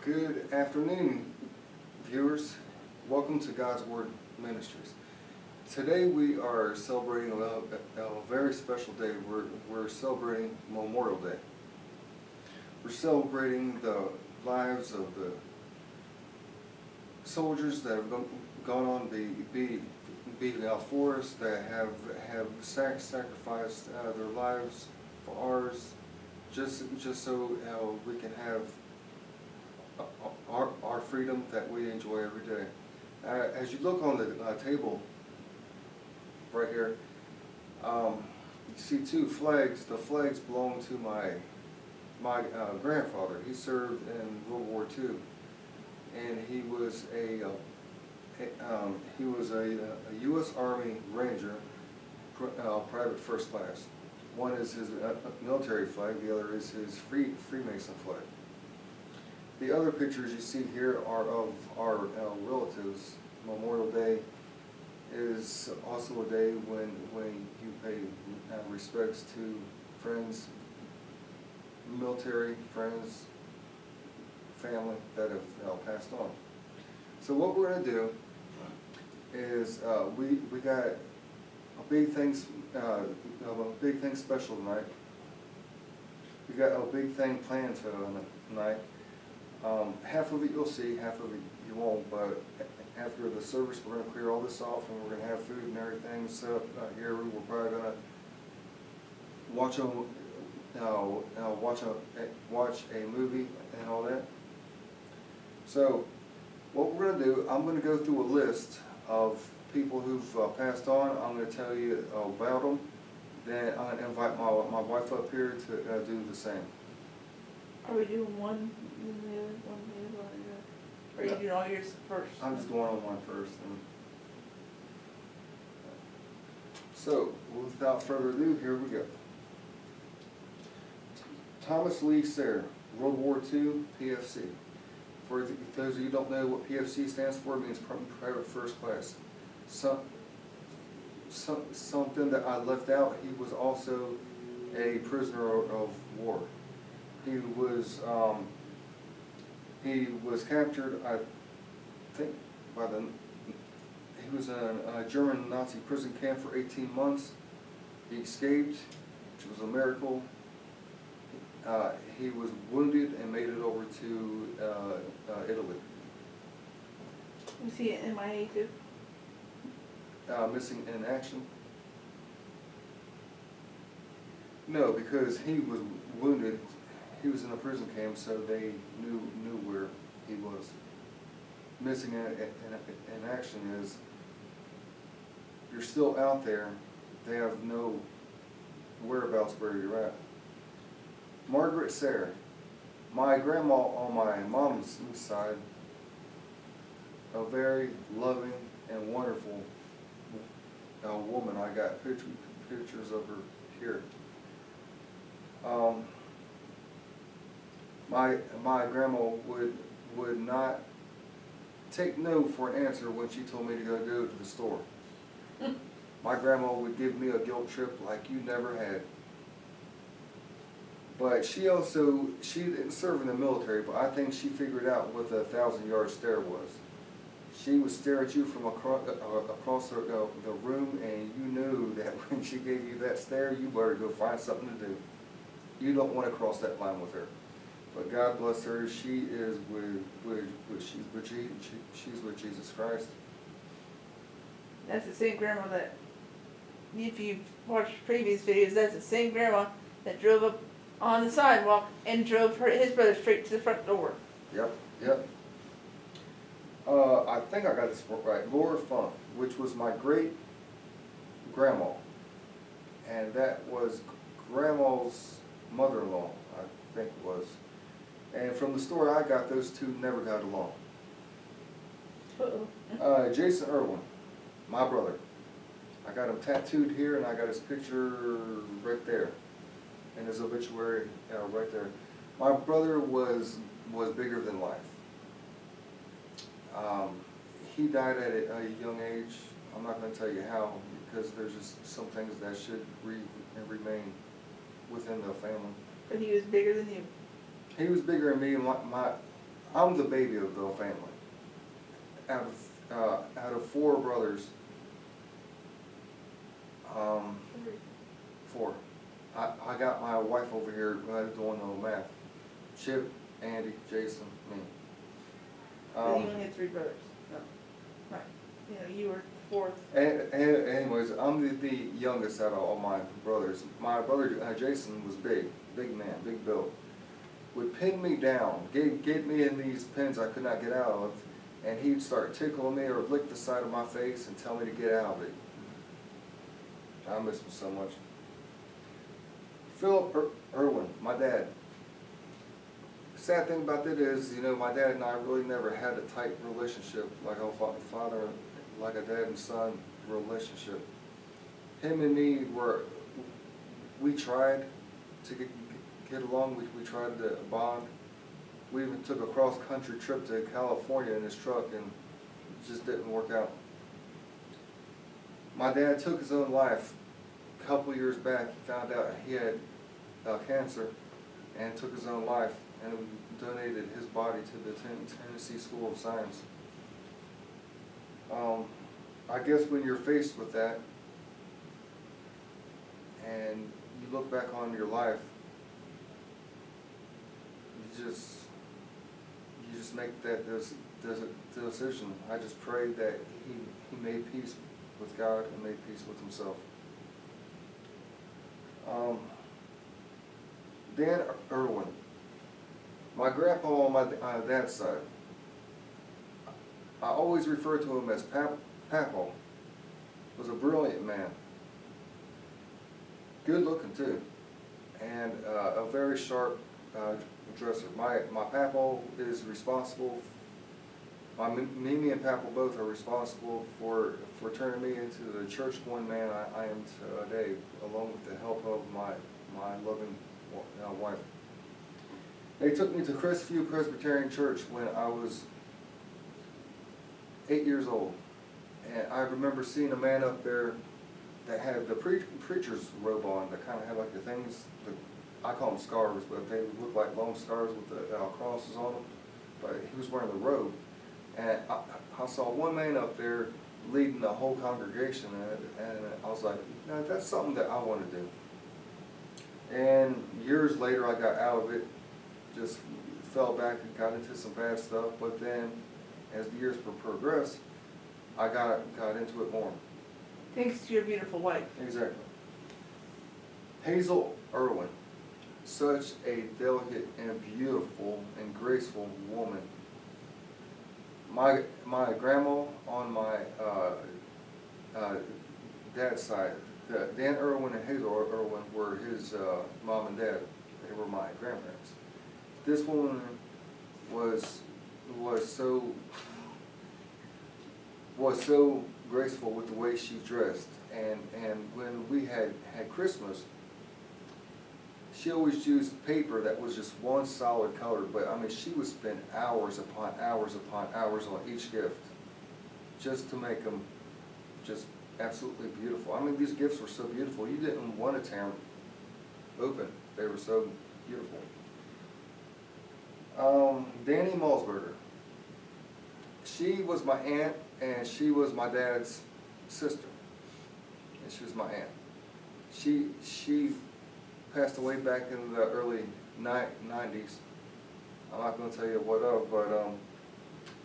Good afternoon, viewers. Welcome to God's Word Ministries. Today we are celebrating a very special day. We're celebrating Memorial Day. We're celebrating the lives of the soldiers that have gone on to be for us, that have sacrificed their lives for ours, just so we can have our freedom that we enjoy every day. As you look on the table right here, you see two flags. The flags belong to my grandfather. He served in World War II, and he was a U.S. Army Ranger, private first class. One is his military flag. The other is his Freemason flag. The other pictures you see here are of our relatives. Memorial Day is also a day when you pay respects to friends, military friends, family that have passed on. So what we're going to do is we got a big thing special tonight. We got a big thing planned for tonight. Half of it you'll see, half of it you won't, but after the service we're going to clear all this off and we're going to have food and everything set up here. We're probably going to watch a movie and all that. So what we're going to do, I'm going to go through a list of people who've passed on. I'm going to tell you about them. Then I'm going to invite my wife up here to do the same. Are we doing one, or are you doing all yours first? I'm just going on one first. So, without further ado, here we go. Thomas Lee Sayre, World War II, PFC. For those of you who don't know what PFC stands for, it means private first class. Something that I left out, he was also a prisoner of war. He was captured, I think, he was in a German Nazi prison camp for 18 months. He escaped, which was a miracle. He was wounded and made it over to Italy. Was he an MIA too? Missing in action? No, because he was wounded. He was in a prison camp, so they knew where he was. Missing in action is you're still out there. They have no whereabouts where you're at. Margaret Sayre, my grandma on my mom's side, a very loving and wonderful woman. I got pictures of her here. My grandma would not take no for an answer when she told me to go to the store. My grandma would give me a guilt trip like you never had. But she didn't serve in the military, but I think she figured out what the 1,000-yard stare was. She would stare at you from across the room, and you knew that when she gave you that stare, you better go find something to do. You don't want to cross that line with her. But God bless her, she is she's with Jesus Christ. That's the same grandma that, if you've watched previous videos, that's the same grandma that drove up on the sidewalk and drove his brother straight to the front door. Yep. I think I got this right. Laura Funk, which was my great-grandma. And that was Grandma's mother-in-law, I think it was. And from the story I got, those two never got along. Uh-oh. Jason Irwin, my brother. I got him tattooed here, and I got his picture right there, and his obituary right there. My brother was bigger than life. He died at a young age. I'm not going to tell you how, because there's just some things that should remain within the family. But he was bigger than you. He was bigger than me. I'm the baby of the family. Out of four brothers, four. I got my wife over here doing the math. Chip, Andy, Jason, me. But you only had 3 brothers. No. Right. You know, you were fourth. Anyways, I'm the youngest out of all my brothers. My brother Jason was big man, big build. Would pin me down, get me in these pins I could not get out of, and he'd start tickling me or lick the side of my face and tell me to get out of it. I miss him so much. Philip Irwin, my dad. The sad thing about that is, you know, my dad and I really never had a tight relationship like a father, like a dad and son relationship. Him and me we tried to get along, we tried to bond. We even took a cross-country trip to California in his truck, and it just didn't work out. My dad took his own life a couple years back. He found out he had cancer and took his own life, and donated his body to the Tennessee School of Science. I guess when you're faced with that, and you look back on your life, you just make that decision. I just pray that he made peace with God and made peace with himself. Dan Irwin, my grandpa on my dad's side, I always refer to him as Papa. Was a brilliant man, good looking too, and a very sharp dresser. My Papa is responsible. Mimi and Papa both are responsible for turning me into the church-going man I am today, along with the help of my loving wife. They took me to Cristview Presbyterian Church when I was 8 years old. And I remember seeing a man up there that had the preacher's robe on, that kind of had like the things, I call them scarves, but they look like long scarves with the crosses on them. But he was wearing the robe. And I saw one man up there leading the whole congregation, and I was like, no, that's something that I want to do. And years later I got out of it, just fell back and got into some bad stuff, but then as the years progressed, I got into it more. Thanks to your beautiful wife. Exactly. Hazel Irwin, such a delicate and beautiful and graceful woman. My grandma on my dad's side, Dan Irwin and Hazel Irwin were his mom and dad. They were my grandparents. This woman was so graceful with the way she dressed, and when we had Christmas, she always used paper that was just one solid color, but I mean she would spend hours upon hours upon hours on each gift just to make them just absolutely beautiful. I mean, these gifts were so beautiful you didn't want to tear them open. They were so beautiful. Danny Malsberger. She was my aunt, and she was my dad's sister, and she was my aunt. She passed away back in the early 90s. I'm not going to tell you what of, but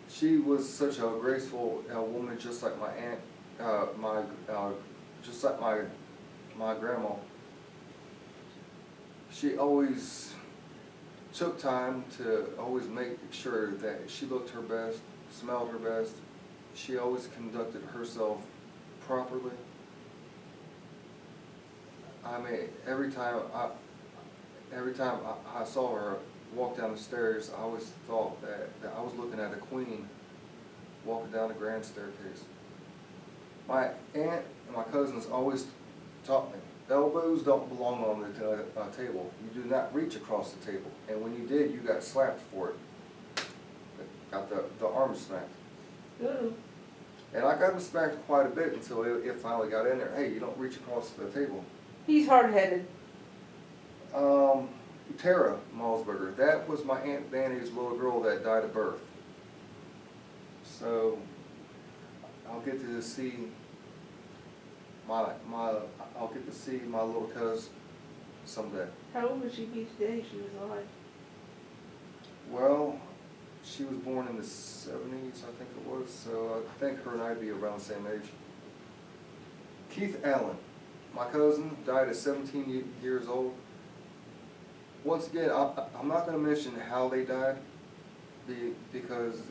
she was such a graceful woman, just like my aunt, just like my grandma. She always took time to always make sure that she looked her best, smelled her best. She always conducted herself properly. I mean, every time I saw her walk down the stairs, I always thought that I was looking at a queen walking down the grand staircase. My aunt and my cousins always taught me, elbows don't belong on the table. You do not reach across the table. And when you did, you got slapped for it. Got the arm smacked. Ooh. And I got smacked quite a bit until it finally got in there. Hey, you don't reach across the table. He's hard-headed. Tara Malsberger, that was my Aunt Danny's little girl that died at birth. So I'll get to see I'll get to see my little cousin someday. How old would she be today if she was alive? Well, she was born in the 70s, I think it was, so I think her and I'd be around the same age. Keith Allen, my cousin, died at 17 years old. Once again, I'm not going to mention how they died because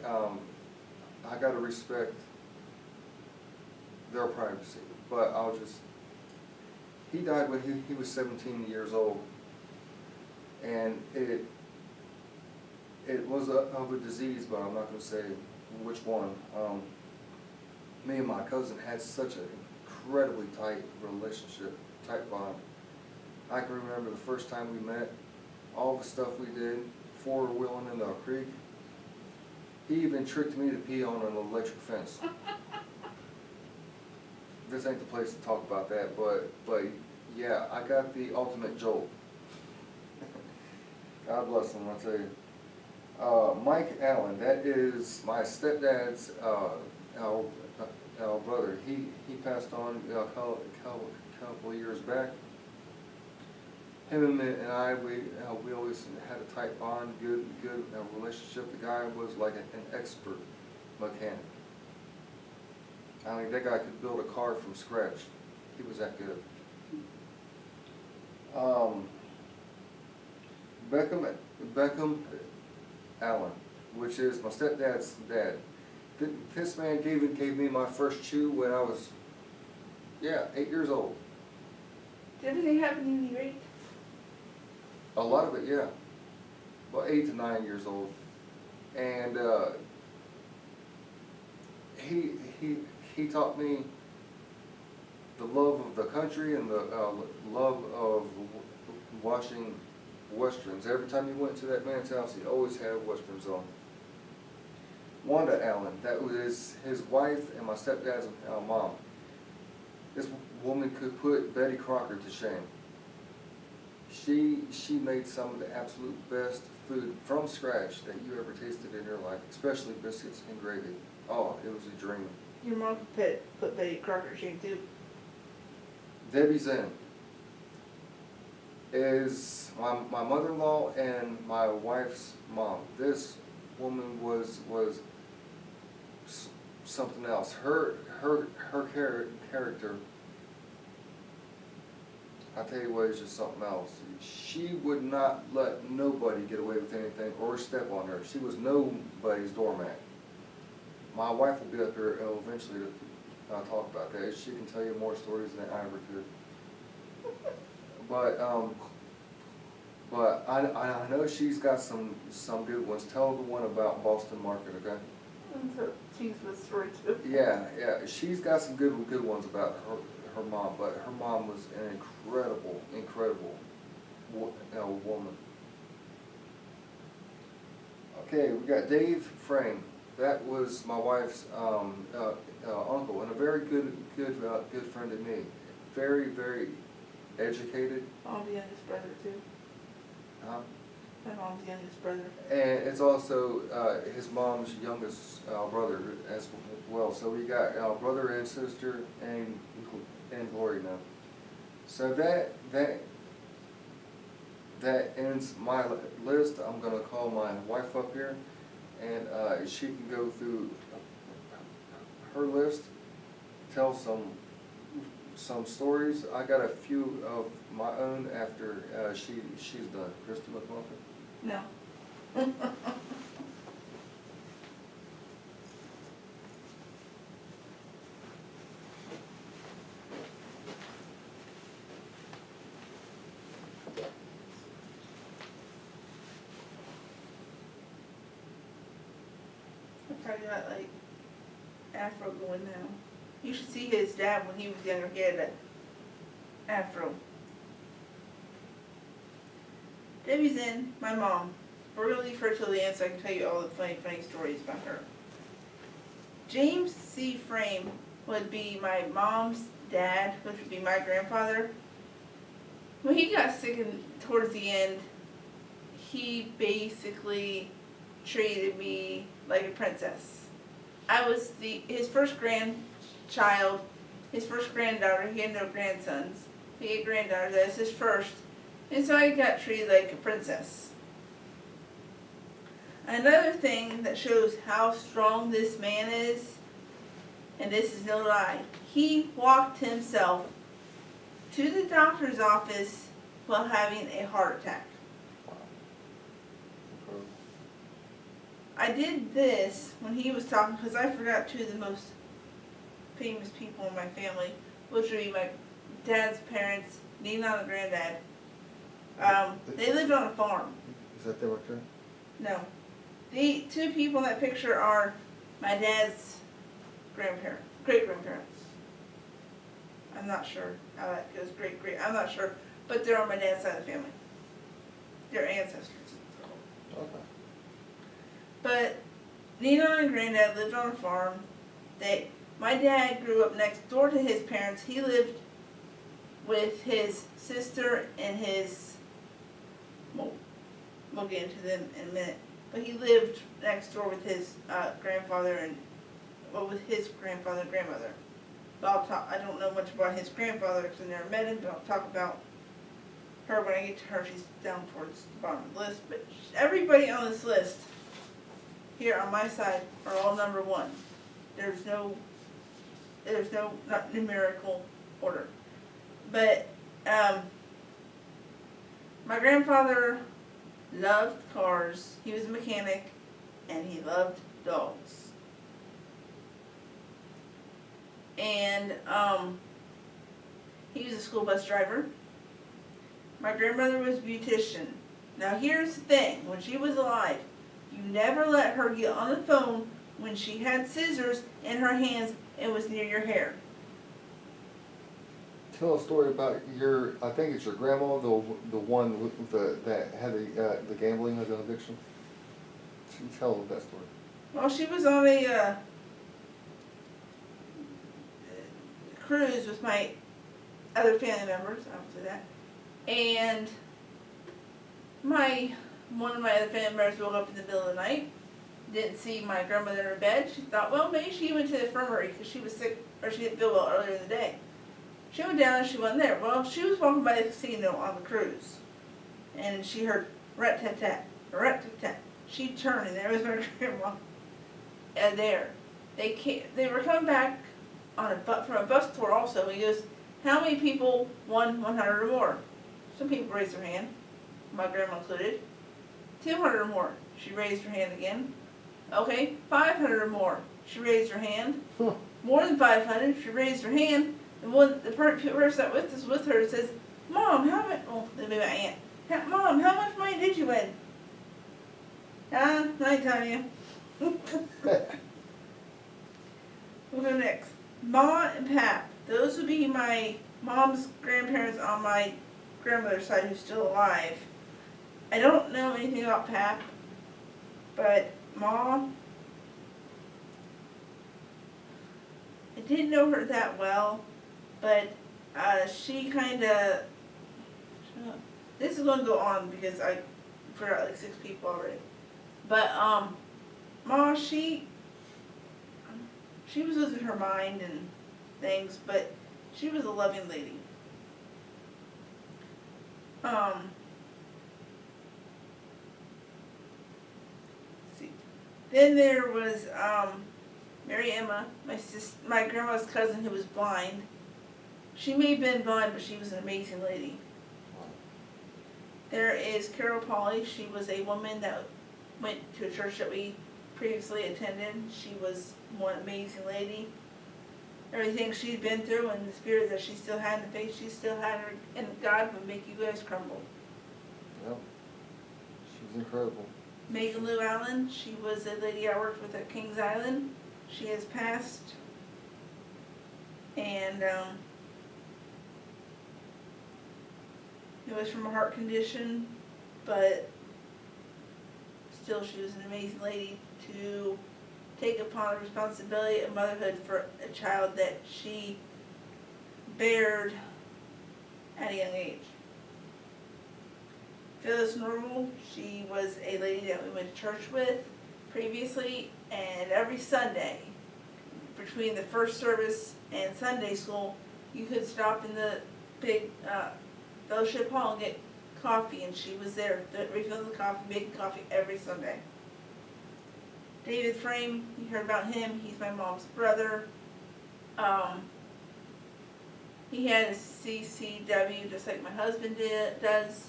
I got to respect their privacy. But he died when he was 17 years old, and it was of a disease, but I'm not going to say which one. Me and my cousin had such an incredibly tight relationship, tight bond. I can remember the first time we met, all the stuff we did, four-wheeling in the creek. He even tricked me to pee on an electric fence. This ain't the place to talk about that, but yeah, I got the ultimate jolt. God bless him, I tell you. Mike Allen, that is my stepdad's brother. He passed on a couple of years back. Him and I, we always had a tight bond, good relationship. The guy was like an expert mechanic. I mean, that guy could build a car from scratch. He was that good. Beckham Allen, which is my stepdad's dad. This man gave me my first chew when I was, 8 years old. Did everything happen when you were 8? A lot of it, yeah. About 8 to 9 years old. And he taught me the love of the country and the love of watching westerns. Every time you went to that man's house, he always had westerns on. Wanda Allen, that was his wife and my stepdad's mom. This woman could put Betty Crocker to shame. She made some of the absolute best food from scratch that you ever tasted in your life, especially biscuits and gravy. Oh, it was a dream. Your mom could put Betty Crocker to shame too. Debbie Zen is my mother-in-law and my wife's mom. This woman was something else. Her character, I tell you what, is just something else. She would not let nobody get away with anything or step on her. She was nobody's doormat. My wife will be up here eventually to talk about that. She can tell you more stories than I ever could. But I know she's got some good ones. Tell the one about Boston Market, okay? She's with story too. Yeah. She's got some good ones about her mom, but her mom was an incredible woman. Okay, we got Dave Frame. That was my wife's uncle, and a very good friend of me. Very educated. Mom's youngest brother too. Huh? My mom's youngest brother. And it's also his mom's youngest brother as well. So we got brother and sister and Glory now. So that ends my list. I'm going to call my wife up here, and she can go through her list, tell some stories. I got a few of my own after she's done. KRISTA McMuffin? No. I probably got like afro going now. You should see his dad when he was younger. He had an afro. Debbie's in, my mom. We're going to leave her till the end so I can tell you all the funny stories about her. James C. Frame would be my mom's dad, which would be my grandfather. when he got sick and towards the end, he basically treated me like a princess. I was his first grandchild, his first granddaughter. He had no grandsons. He had granddaughters. That was his first. And so I got treated like a princess. Another thing that shows how strong this man is, and this is no lie, he walked himself to the doctor's office while having a heart attack. I did this when he was talking because I forgot two of the most famous people in my family, which would be my dad's parents, Nina and Granddad. They lived on a farm. Is that their right? No. The two people in that picture are my dad's great-grandparents. I'm not sure how that goes, I'm not sure, but they're on my dad's side of the family. They're ancestors. Okay. But Nina and Granddad lived on a farm. My dad grew up next door to his parents. He lived with his sister and his, we'll get into them in a minute. But he lived next door with his grandfather and, with his grandfather and grandmother. But I don't know much about his grandfather because I never met him, but I'll talk about her when I get to her. She's down towards the bottom of the list. But everybody on this list here on my side are all number one. There's no not numerical order. But my grandfather loved cars. He was a mechanic, and he loved dogs. And he was a school bus driver. My grandmother was a beautician. Now here's the thing, when she was alive, you never let her get on the phone when she had scissors in her hands and was near your hair. Tell a story about I think it's your grandma, the one with that had the gambling addiction. Tell that story. Well, she was on a cruise with my other family members, I'll say that, and one of my other family members woke up in the middle of the night, didn't see my grandmother in her bed. She thought, well, maybe she went to the infirmary because she was sick, or she didn't feel well earlier in the day. She went down and she wasn't there. Well, she was walking by the casino on the cruise, and she heard rat-tat-tat, rat-tat-tat. She turned, and there was my grandma there. They were coming back from a bus tour also. He goes, how many people won 100 or more? Some people raised their hand, my grandma included. 200 or more. She raised her hand again. Okay, 500 or more. She raised her hand. More than 500. She raised her hand. And the person that was with her says, Mom, how much? Oh, that'd be my aunt. Mom, how much money did you win? I ain't telling you. We'll go next. Ma and Pap. Those would be my mom's grandparents on my grandmother's side who's still alive. I don't know anything about Pap, but Ma, I didn't know her that well, but she kind of, this is going to go on because I forgot like 6 people already. But Ma, she was losing her mind and things, but she was a loving lady. Let's see. Then there was Mary Emma, my grandma's cousin who was blind. She may have been blind, but she was an amazing lady. There is Carol Polly. She was a woman that went to a church that we previously attended. She was one amazing lady. Everything she'd been through and the spirit that she still had, and the faith she still had, her, and God would make you guys crumble. Yep. She was incredible. Megan Lou Allen, she was a lady I worked with at Kings Island. She has passed. And it was from a heart condition, but still she was an amazing lady to take upon the responsibility of motherhood for a child that she bared at a young age. Phyllis Normal. She was a lady that we went to church with previously, and every Sunday, between the first service and Sunday school, you could stop in the big fellowship hall and get coffee, and she was there refilling the coffee, making coffee every Sunday. David Frame, you heard about him. He's my mom's brother. He had a CCW just like my husband does.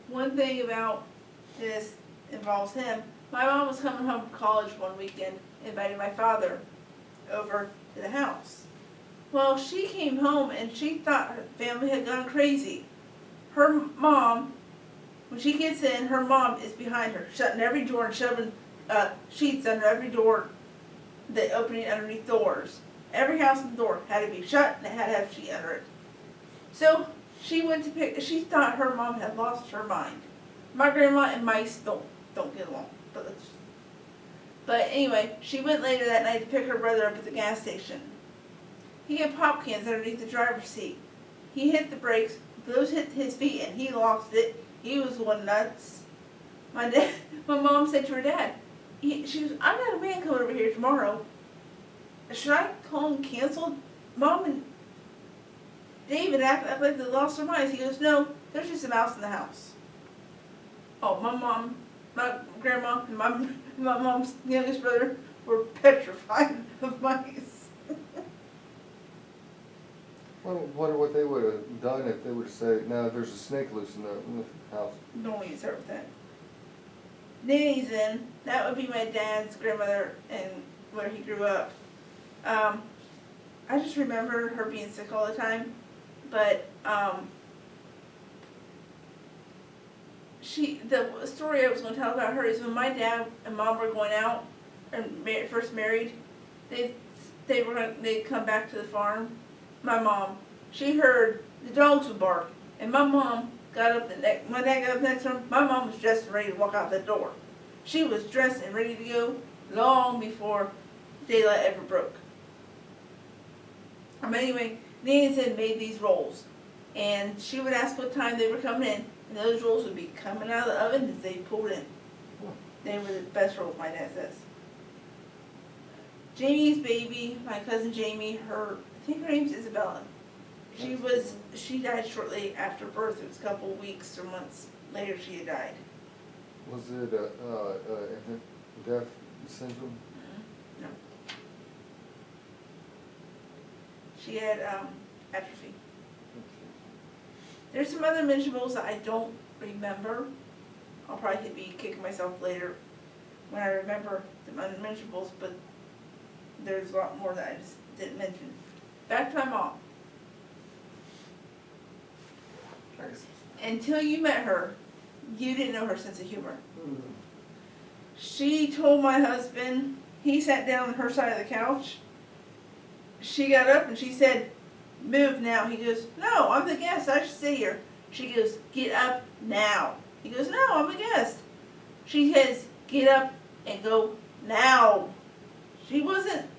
One thing about this involves him. My mom was coming home from college one weekend, invited my father over to the house. Well, she came home and she thought her family had gone crazy. Her mom, when she gets in, her mom is behind her, shutting every door and shoving sheets under every door, the opening underneath doors. Every house and door had to be shut and it had to have a sheet under it. So she went to she thought her mom had lost her mind. My grandma and mice don't get along. But anyway, she went later that night to pick her brother up at the gas station. He had pop cans underneath the driver's seat. He hit the brakes, those hit his feet, and he lost it. He was going nuts. My mom said to her dad, she was, "I got a man coming over here tomorrow. Should I call him canceled?" Mom and David act like they lost their minds. He goes, "No, there's just a mouse in the house." Oh, my grandma, and my mom's youngest brother were petrified of mice. I wonder what they would have done if they would have said, "No, there's a snake loose in the house." Don't even start with that. Nanny's in. That would be my dad's grandmother and where he grew up. I just remember her being sick all the time, but the story I was going to tell about her is when my dad and mom were going out and first married, they'd come back to the farm. My mom, she heard the dogs would bark, and my mom got up my dad got up next to her. My mom was dressed and ready to walk out the door. She was dressed and ready to go long before daylight ever broke. Anyway, Nanny said made these rolls, and she would ask what time they were coming in, and those rolls would be coming out of the oven as they pulled in. They were the best rolls, my dad says. Jamie's baby, my cousin Jamie, I think her name's Isabella. She died shortly after birth. It was a couple weeks or months later she had died. Was it a death syndrome? No. She had atrophy. There's some other mentionables that I don't remember. I'll probably be kicking myself later when I remember the unmentionables, but there's a lot more that I just didn't mention. Back to my mom. Until you met her, you didn't know her sense of humor. She told my husband, he sat down on her side of the couch. She got up and she said, "Move now." He goes, "No, I'm the guest. I should stay here." She goes, "Get up now." He goes, "No, I'm a guest." She says, "Get up and go now." She wasn't